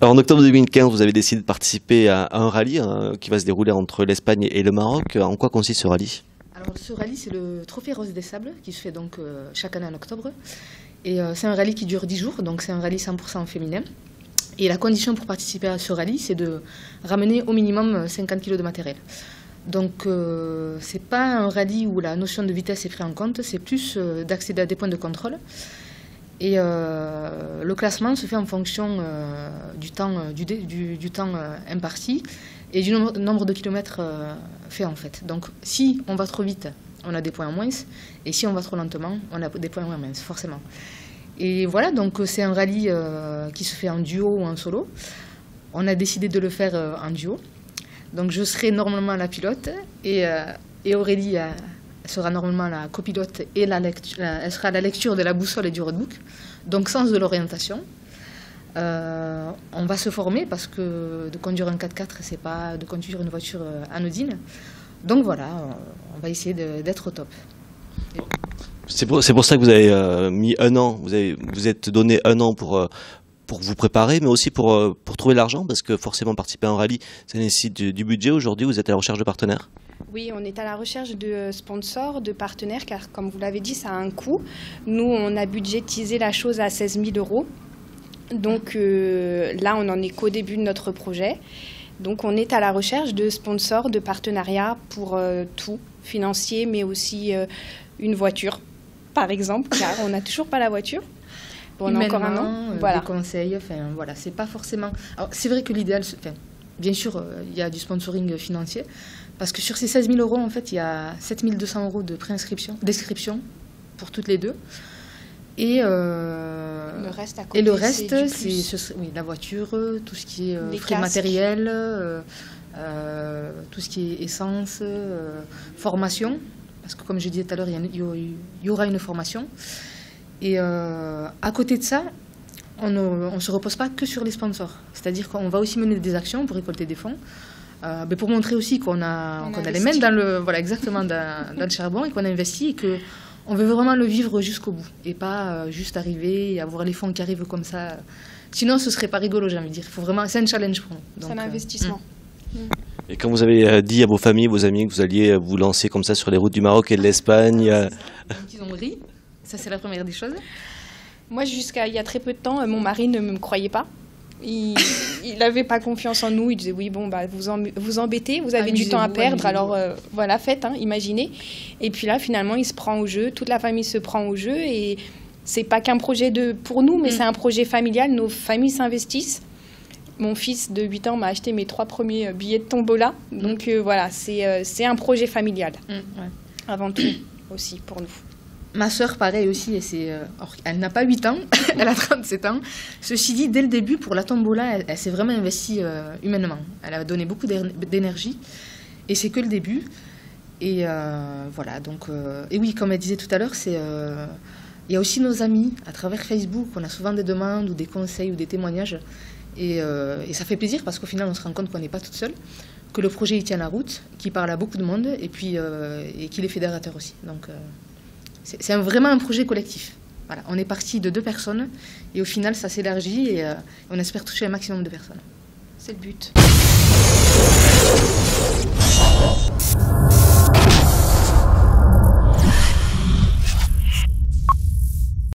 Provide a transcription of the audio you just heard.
Alors, en octobre 2015, vous avez décidé de participer à un rallye qui va se dérouler entre l'Espagne et le Maroc. En quoi consiste ce rallye? Alors ce rallye, c'est le Trophée Rose des Sables qui se fait donc chaque année en octobre. Et c'est un rallye qui dure 10 jours, donc c'est un rallye 100% féminin. Et la condition pour participer à ce rallye, c'est de ramener au minimum 50 kg de matériel. Donc c'est pas un rallye où la notion de vitesse est prise en compte, c'est plus d'accéder à des points de contrôle. Et le classement se fait en fonction du temps imparti et du nombre de kilomètres faits en fait. Donc si on va trop vite, on a des points en moins, et si on va trop lentement, on a des points en moins, forcément. Et voilà, donc c'est un rallye qui se fait en duo ou en solo. On a décidé de le faire en duo. Donc je serai normalement la pilote et Aurélie sera normalement la copilote et elle sera la lecture de la boussole et du roadbook, donc sens de l'orientation. On va se former parce que de conduire un 4x4, c'est pas de conduire une voiture anodine. Donc voilà, on va essayer d'être au top. C'est pour ça que vous avez mis un an, vous êtes donné un an pour vous préparer, mais aussi pour trouver l'argent, parce que forcément participer à un rallye, ça nécessite du budget. Aujourd'hui, vous êtes à la recherche de partenaires? Oui, on est à la recherche de sponsors, de partenaires, car comme vous l'avez dit, ça a un coût. Nous, on a budgétisé la chose à 16 000 €. Donc là, on n'en est qu'au début de notre projet. Donc on est à la recherche de sponsors, de partenariats pour tout, financier, mais aussi une voiture, par exemple, car on n'a toujours pas la voiture. Bon, on a encore un an, voilà. Des conseils, enfin voilà, c'est pas forcément... Alors c'est vrai que l'idéal, bien sûr, il y a du sponsoring financier, parce que sur ces 16 000 €, en fait, il y a 7 200 € de d'inscription pour toutes les deux. Et le reste, c'est oui, la voiture, tout ce qui est frais matériels, tout ce qui est essence, formation, parce que comme je disais tout à l'heure, il y aura une formation. Et à côté de ça, on ne se repose pas que sur les sponsors. C'est-à-dire qu'on va aussi mener des actions pour récolter des fonds, mais pour montrer aussi qu'on a les mains dans le charbon et qu'on a investi et que on veut vraiment le vivre jusqu'au bout et pas juste arriver et avoir les fonds qui arrivent comme ça. Sinon, ce serait pas rigolo, j'ai envie de dire. C'est un challenge pour nous. C'est un investissement. Et quand vous avez dit à vos familles, vos amis que vous alliez vous lancer comme ça sur les routes du Maroc et de l'Espagne... Ils ont ri. Ça, c'est la première des choses. Moi, jusqu'à il y a très peu de temps, mon mari ne me croyait pas. Il n'avait pas confiance en nous. Il disait oui, bon, bah, vous embêtez, vous avez du temps à perdre, alors voilà, faites, imaginez. Et puis là, finalement, il se prend au jeu, toute la famille se prend au jeu. Et c'est pas qu'un projet pour nous, mais c'est un projet familial. Nos familles s'investissent. Mon fils de 8 ans m'a acheté mes 3 premiers billets de tombola. Donc voilà, c'est un projet familial. Avant tout, aussi, pour nous. Ma sœur, pareil aussi, elle n'a pas 8 ans, elle a 37 ans. Ceci dit, dès le début, pour la tombola, elle s'est vraiment investie humainement. Elle a donné beaucoup d'énergie, et c'est que le début. Et voilà, donc... et oui, comme elle disait tout à l'heure, il y a aussi nos amis, à travers Facebook, on a souvent des demandes, ou des conseils, ou des témoignages. Et ça fait plaisir, parce qu'au final, on se rend compte qu'on n'est pas toute seule, que le projet, il tient la route, qu'il parle à beaucoup de monde, et puis et qu'il est fédérateur aussi. Donc... c'est vraiment un projet collectif. Voilà, on est parti de 2 personnes et au final, ça s'élargit et on espère toucher un maximum de personnes. C'est le but.